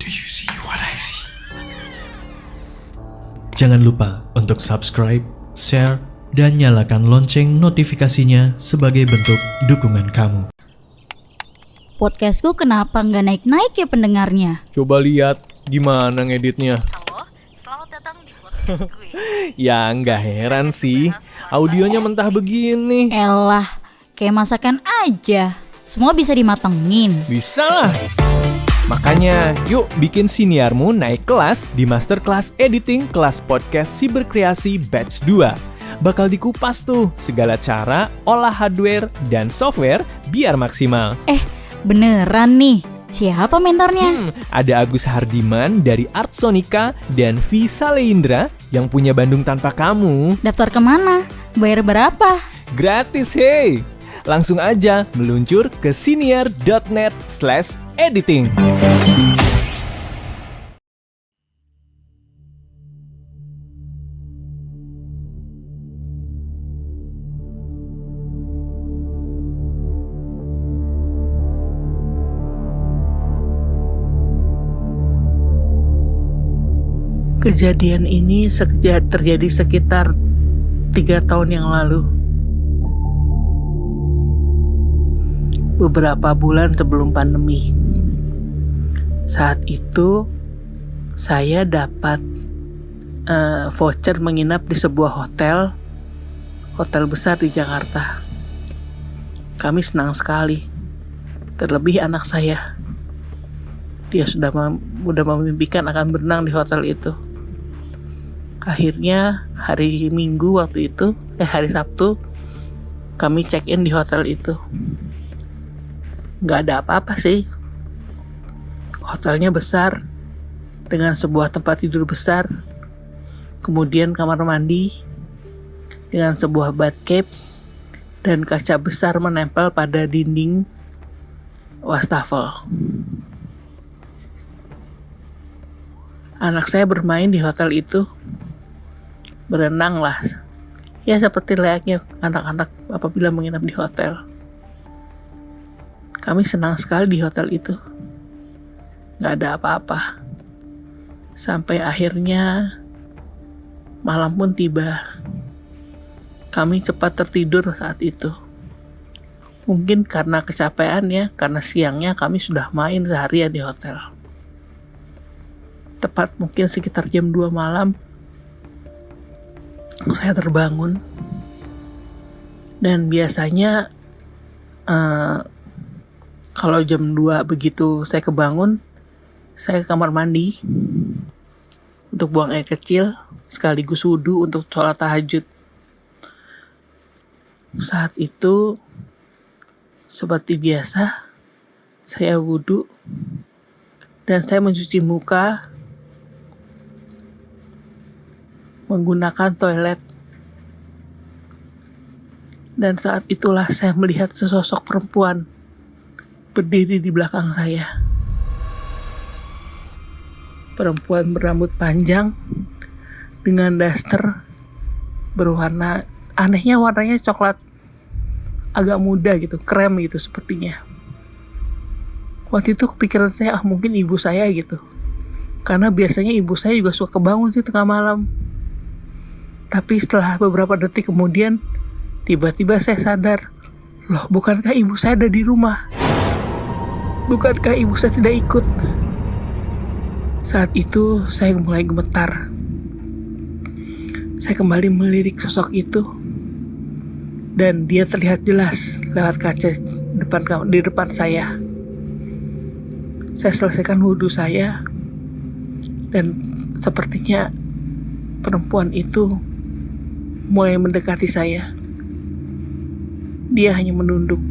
Do you see what I see? Jangan lupa untuk subscribe, share, dan nyalakan lonceng notifikasinya sebagai bentuk dukungan kamu. Podcastku kenapa nggak naik-naik ya pendengarnya? Coba lihat gimana ngeditnya. Halo, selamat datang di podcast gue. Ya nggak heran sih, audionya mentah begini. Elah, kayak masakan aja. Semua bisa dimatengin. Bisa lah. Makanya yuk bikin siniarmu naik kelas di Masterclass Editing kelas podcast Siberkreasi Batch 2. Bakal dikupas tuh segala cara olah hardware dan software biar maksimal. Beneran nih? Siapa mentornya? Ada Agus Hardiman dari Art Sonica dan Visa Leindra yang punya Bandung Tanpa Kamu. Daftar kemana? Bayar berapa? Gratis hey! Langsung aja meluncur ke siniar.net/editing. Kejadian ini terjadi sekitar 3 tahun yang lalu. Beberapa bulan sebelum pandemi. Saat itu saya dapat voucher menginap di sebuah hotel besar di Jakarta. Kami senang sekali, terlebih anak saya. Dia sudah memimpikan akan berenang di hotel itu. Akhirnya hari Sabtu kami check in di hotel itu. Gak ada apa-apa sih. Hotelnya besar dengan sebuah tempat tidur besar, kemudian kamar mandi dengan sebuah bathtub dan kaca besar menempel pada dinding wastafel. Anak saya bermain di hotel itu, berenang lah, ya seperti layaknya anak-anak apabila menginap di hotel. Kami senang sekali di hotel itu. Gak ada apa-apa. Sampai akhirnya malam pun tiba. Kami cepat tertidur saat itu. Mungkin karena kecapean ya, karena siangnya kami sudah main seharian di hotel. Tepat mungkin sekitar jam 2 malam, saya terbangun. Dan biasanya kalau jam 2 begitu saya kebangun, saya ke kamar mandi untuk buang air kecil sekaligus wudhu untuk sholat tahajud. Saat itu seperti biasa saya wudhu dan saya mencuci muka menggunakan toilet. Dan saat itulah saya melihat sesosok perempuan berdiri di belakang saya. Perempuan berambut panjang dengan daster berwarna, anehnya warnanya coklat agak muda gitu, krem gitu sepertinya. Waktu itu kepikiran saya, mungkin ibu saya gitu. Karena biasanya ibu saya juga suka kebangun sih tengah malam. Tapi setelah beberapa detik kemudian, tiba-tiba saya sadar, loh bukankah ibu saya ada di rumah? Bukankah ibu saya tidak ikut? Saat itu saya mulai gemetar. Saya kembali melirik sosok itu, dan dia terlihat jelas lewat kaca di depan saya. Saya selesaikan wudhu saya, dan sepertinya perempuan itu mulai mendekati saya. Dia hanya menunduk.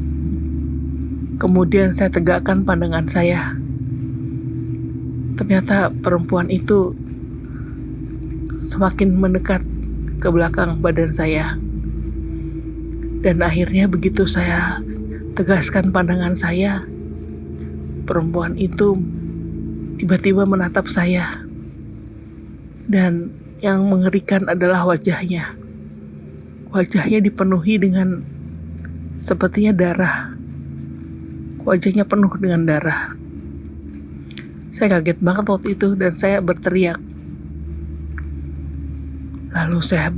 Kemudian saya tegakkan pandangan saya. Ternyata perempuan itu semakin mendekat ke belakang badan saya. Dan akhirnya begitu saya tegaskan pandangan saya, perempuan itu tiba-tiba menatap saya. Dan yang mengerikan adalah wajahnya. Wajahnya dipenuhi dengan sepertinya darah. Wajahnya penuh dengan darah. Saya kaget banget waktu itu dan saya berteriak. Lalu saya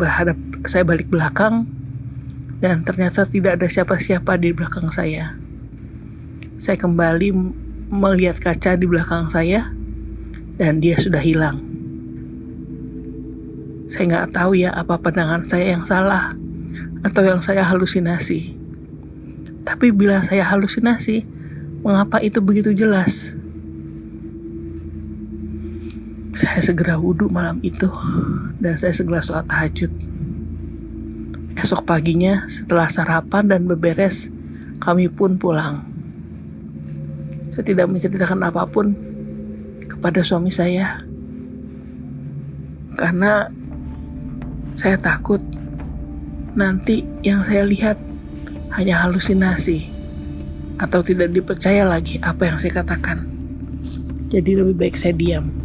balik belakang dan ternyata tidak ada siapa-siapa di belakang saya. Saya kembali melihat kaca di belakang saya dan dia sudah hilang. Saya nggak tahu ya apa pandangan saya yang salah atau yang saya halusinasi. Tapi bila saya halusinasi, mengapa itu begitu jelas? Saya segera wudhu malam itu dan saya segera sholat tahajud. Esok paginya setelah sarapan dan beberes, kami pun pulang. Saya tidak menceritakan apapun kepada suami saya karena saya takut nanti yang saya lihat hanya halusinasi atau tidak dipercaya lagi apa yang saya katakan. Jadi lebih baik saya diam.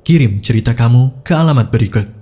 Kirim cerita kamu ke alamat berikut.